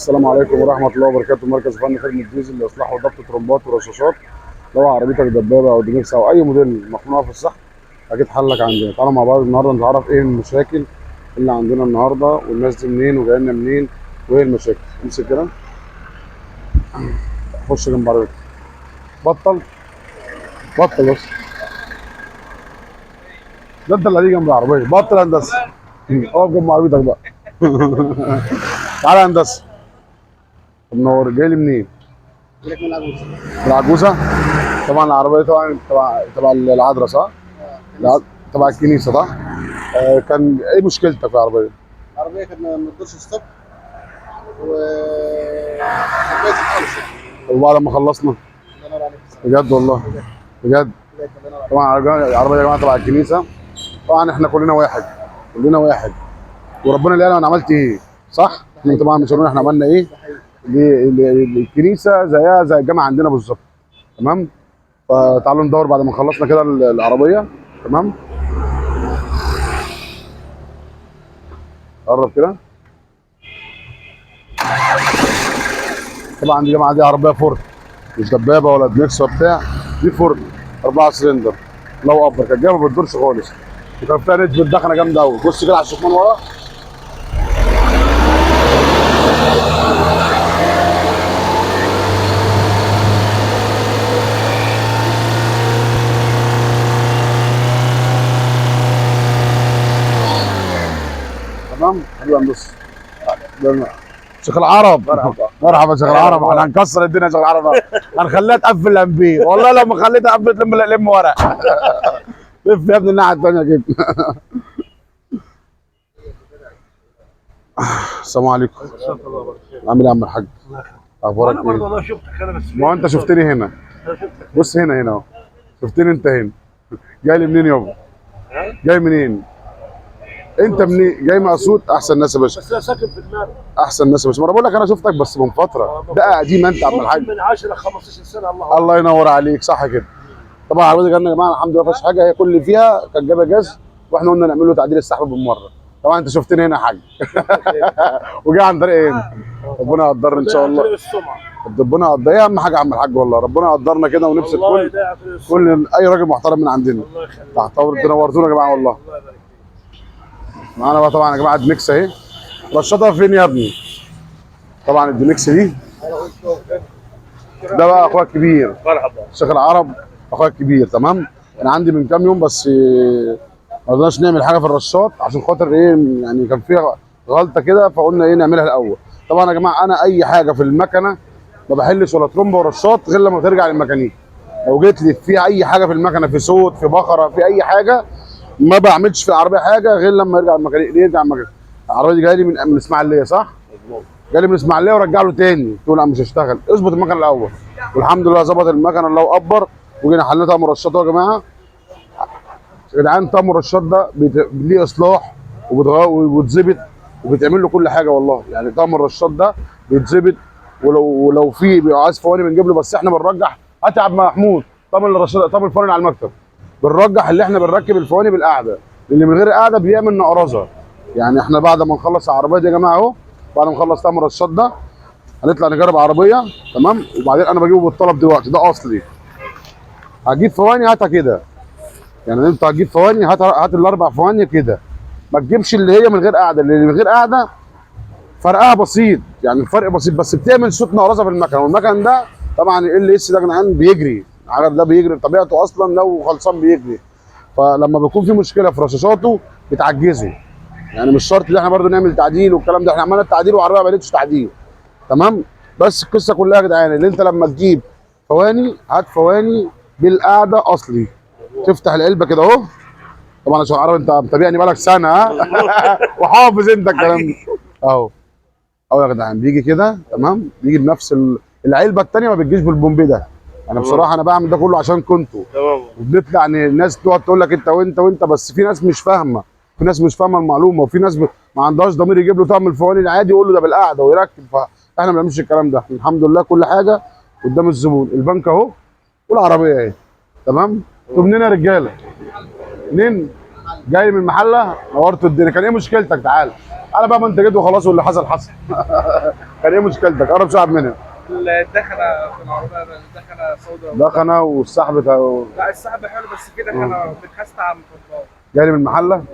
السلام عليكم ورحمة الله وبركاته. مركز فني خدمة ديزل لإصلاح وضبط ترمبات ورشاشات. لو عربيتك دبابة أو دينكس أو أي موديل مخنوقة في الصح، أكيد حلك عندنا. تعالوا مع بعض النهاردة نتعرف إيه المشاكل اللي عندنا النهاردة، والناس دي منين وجاية لنا منين وإيه المشاكل. امسك كده، خش جنب عربيتك. بطل بطل بس، ده أنت اللي هتيجي جنب العربية. بطل هندسة، اقف جنب عربيتك بقى. تعالى يا هندسة. منور، جاي لي منين؟ لك من العجوز. من العجوزة. طبعا العربية طبعا تبع العذراء صح؟ تبع الكنيسة صح؟ كان ايه مشكلتك في العربية؟ العربية كانت ما بتدورش ستوب و كويس خالص يعني. وبعد ما خلصنا الله ينور عليك. بجد والله بجد. الله ينور عليك. طبعا العربية يا جماعة تبع الكنيسة. طبعا احنا كلنا واحد، كلنا واحد، وربنا اللي قال انا عملت ايه صح؟ احنا طبعا مش هنقول احنا عملنا ايه. الكنيسة زيها زي الجامعة عندنا بالظبط. تمام؟ فتعالوا ندور بعد ما خلصنا كده العربية. تمام؟ قرب كده. طبعا دي جماعه دي عربيه فورد، مش دبابه ولا دنكس ولا بتاع. دي فورد 4 سلندر لو ابر، كانت جايه ما بتدورش خالص، وكان فيها نسبه دخنه جامده قوي. بص كده على الشكمان ورا. تمام حلو. هندسه شيخ العرب. مرحبا. مرحبا شيخ العرب. احنا هنكسر الدنيا يا شيخ العرب. هنخليها تقفل الانبير، والله لو ما خليتها قفلت لم ورق. لف يا ابني الناحيه الثانيه كده. السلام عليكم. عامل ايه يا عم الحاج؟ اخبارك انا برضه ايه؟ والله شفتك انا بس. ما هو انت شفتني هنا. انا شفتك. بص هنا اهو. شفتني انت هنا. جاي لي منين يابا؟ جاي منين؟ انت منين؟ جاي من اسيوط. احسن ناس يا باشا. بس انا ساكن في دماغي. احسن ناس يا باشا. ما انا بقول لك انا شفتك بس من فتره. ده قديم انت يا عم الحاج. من 10 15 سنه. الله الله ينور عليك، صح كده. طبعا العربيه دي جالنا يا جماعه الحمد لله ما فيهاش حاجه، هي كل اللي فيها كانت جايبه جاز، واحنا قلنا نعمل له تعديل السحب بالمره. طبعا انت شفتني هنا يا حاج. وجاي عن طريق ايه؟ ربنا يقدرنا ان شاء الله. السمعه. ربنا يقدر، ايه اهم حاجه يا عم الحاج والله. ربنا يقدرنا كده ونبسط الله يدعي في السمعة. كل اي راجل محترم من عندنا. الله يخليك. تحت امرك، نورتونا يا جماعه والله. الله يبارك فيك. معانا بقى طبعا يا جماعه دنكس اهي. رشطها فين يا ابني؟ طبعا الدنكس دي ده بقى اخويا الكبير مرحبا. الشيخ العرب، اخويا الكبير. تمام. انا عندي من كام يوم بس ما رضيناش نعمل حاجه في الرشاط عشان خاطر ايه، يعني كان فيها غلطه كده، فقلنا ايه نعملها الاول. طبعا يا جماعه انا اي حاجه في المكنه ما بحلش ولا ترومبه ورشاط غير لما ترجع للميكانيك. لو جيت لي في اي حاجه في المكنه، في صوت، في بخره، في اي حاجه، ما بعملش في العربيه حاجه غير لما يرجع الميكانيك. ليه يرجع الميكانيك؟ العربيه دي جايه لي من اسماعيليه صح؟ جالي من اسماعيليه ورجع له تاني. تقول لا مش هشتغل، اظبط المكنه الاول. والحمد لله ظبط المكنه الله اكبر. وجينا حلينا طقم مرشات يا جماعه. يا جدعان طقم مرشات ده ليه اصلاح وبيتظبط وبيتعمل له كل حاجه والله. يعني طقم الرشات ده بيتظبط، ولو في بيبقى عايز فواني بنجيب له، بس احنا بنرجح. هات يا عبد محمود طقم الرشات، طقم الفواني على المكتب. بنرجح اللي احنا بنركب الفواني بالقعده، اللي من غير قعده بيعمل نقرزه. يعني احنا بعد ما نخلص العربيه دي يا جماعه اهو، بعد ما نخلص طقم الرشات ده هنطلع نجرب عربيه. تمام. وبعدين انا بجيبه بالطلب دلوقتي، ده اصلي. هجيب فواني هاتها كده، يعني انت هتجيب فواني هات الاربع فواني كده. ما تجيبش اللي هي من غير قاعده، اللي من غير قاعده فرقها بسيط، يعني الفرق بسيط بس بتعمل صوت نقرزه في المكن. والمكن ده طبعا ال اس ده يا جدعان بيجري، العرب ده بيجري بطبيعته اصلا، لو خلصان بيجري. فلما بيكون في مشكله في رشاشاته بتعجزه. يعني مش شرط ان احنا برضو نعمل تعديل والكلام ده، احنا عملنا التعديل والعربيه ما عملتش تعديل. تمام. بس القصه كلها يا جدعان اللي انت لما تجيب فواني هات فواني بالقعده اصلي. تفتح العلبه كده اهو. طبعا عشان عارف انت متابعني بقالك سنه ها. وحافظ انت الكلام ده اهو. اهو يا جدعان بيجي كده. تمام. بيجي بنفس العلبه الثانيه، ما بتجيش بالبومبي ده. انا بصراحه انا بعمل ده كله عشان كنتوا. تمام. وبنطلع ان الناس تقعد تقول لك انت وانت، بس في ناس مش فاهمه. في ناس مش فاهمه المعلومه، وفي ناس ما عندهاش ضمير يجيب له طقم الفواني العادي يقول له ده بالقعده ويركب. فاحنا ما بنعملش الكلام ده. الحمد لله كل حاجه قدام الزبون. البنك اهو والعربيه اهي. تمام. انتوا منين يا رجاله؟ منين؟ جاي من المحله؟ نورتوا الدنيا. كان ايه مشكلتك؟ تعال. انا بقى منتجات وخلاص واللي حصل حصل. كان ايه مشكلتك؟ قرب شعب منها. الدخنه في العربيه، الدخنه سوداء. دخنه والسحب لا السحب حلو بس كده كان بتحس على المطبات. جاي لي من المحله.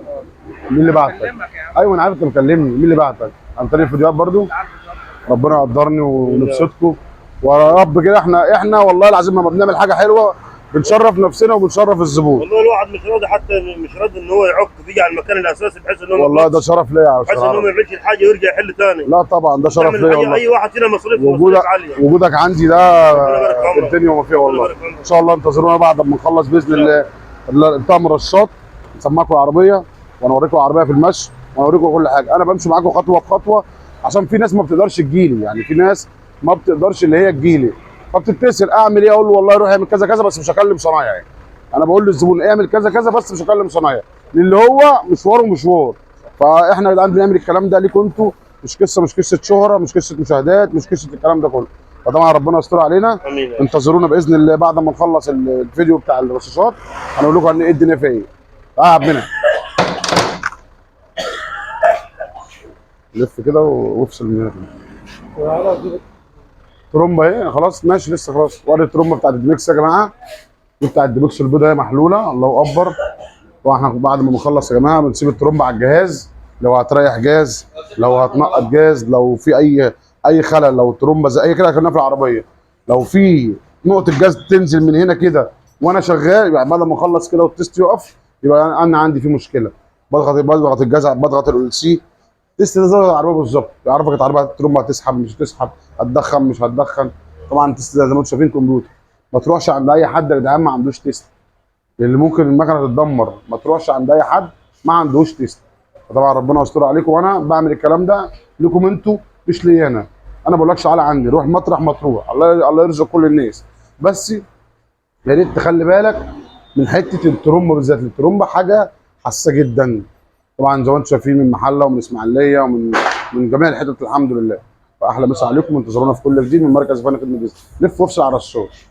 مين اللي بعتك؟ بكلمك يا عم. ايوه انا عارف انت مكلمني. مين اللي بعتك؟ عن طريق الفيديوهات برضو. انت عارف بالظبط. ربنا يقدرني ونبسطكم ويا رب كده. احنا والله العظيم لما بنعمل حاجه حلوه بنشرف نفسنا وبنشرف الزبون. والله الواحد مش راضي، حتى مش راضي ان هو يعك بيجي على المكان الاساسي بحيث ان هو والله ده شرف ليا يا بحيث ان هو ما يعملش الحاجه ويرجع يحل ثاني. لا طبعا ده شرف ليا والله. اي واحد فينا مصاريف عاليه. وجودك عندي ده ربنا يبارك في عمرك. الدنيا وما فيها والله. ان شاء الله انتظرونا بعد ما نخلص باذن الله بتاع الرشاط. نسمعكم العربيه وانا اوريكم العربيه في المشي وانا اوريكم كل حاجه. انا بمشي معاكم خطوه بخطوه عشان في ناس ما بتقدرش تجيلي، يعني في ناس ما بتقدرش اللي هي تجيلي فبتتصل اعمل ايه، اقول له والله روح اعمل كذا كذا بس مش هكلم صنايعي. يعني انا بقول للزبون اعمل كذا كذا بس مش هكلم صنايعي، اللي هو مشوار ومشوار. فاحنا يا جدعان بنعمل الكلام ده ليكم انتوا، مش قصه شهره، مش قصه مشاهدات، مش قصه الكلام ده كله. فطبعا ربنا يستر علينا. امين. انتظرونا باذن الله بعد ما نخلص الفيديو بتاع الرشاشات هنقول لكم ايه الدنيا فيها ايه. تعب منها. لف كده وافصل من هنا. ترومبه اهي خلاص ماشي لسه خلاص. وادي الترومبه بتاعت الدبيكس يا جماعه. دي بتاعت الدبيكس البيضاء محلوله. الله اكبر. واحنا بعد ما بنخلص يا جماعه بنسيب الترومبه على الجهاز. لو هتريح جاز، لو هتنقط جاز، لو في اي خلل، لو الترومبه زي اي كده كنا في العربيه، لو في نقطه جاز تنزل من هنا كده وانا شغال، يبقى بعد ما اخلص كده والتست يقف يبقى انا عندي في مشكله. بضغط الجاز، بضغط ال سي. تست ده زي العربيه بالظبط، يعرفك العربيه الترومبه هتسحب مش هتسحب، هتدخن مش هتدخن. طبعا التست ده زي ما انتم شايفين كمبيوتر. ما تروحش عند اي حد يا جدعان ما عندوش تيست، اللي ممكن المكنه تتدمر. ما تروحش عند اي حد ما عندوش تيست. فطبعا ربنا يستر عليكم، وانا بعمل الكلام ده لكم انتوا مش لي انا. انا ما بقولكش تعالى عندي، روح مطرح ما تروح، الله يرزق كل الناس. بس يا ريت تخلي بالك من حته الترومبه بالذات. الترومبه حاجه حساسه جدا. طبعا زي ما انتم شايفين من محله ومن اسماعيليه ومن جميع الحتت الحمد لله. فاحلى مسا عليكم وانتظرونا في كل جديد من مركز فني خدمه الجسم. لف وافصل على الرشاش.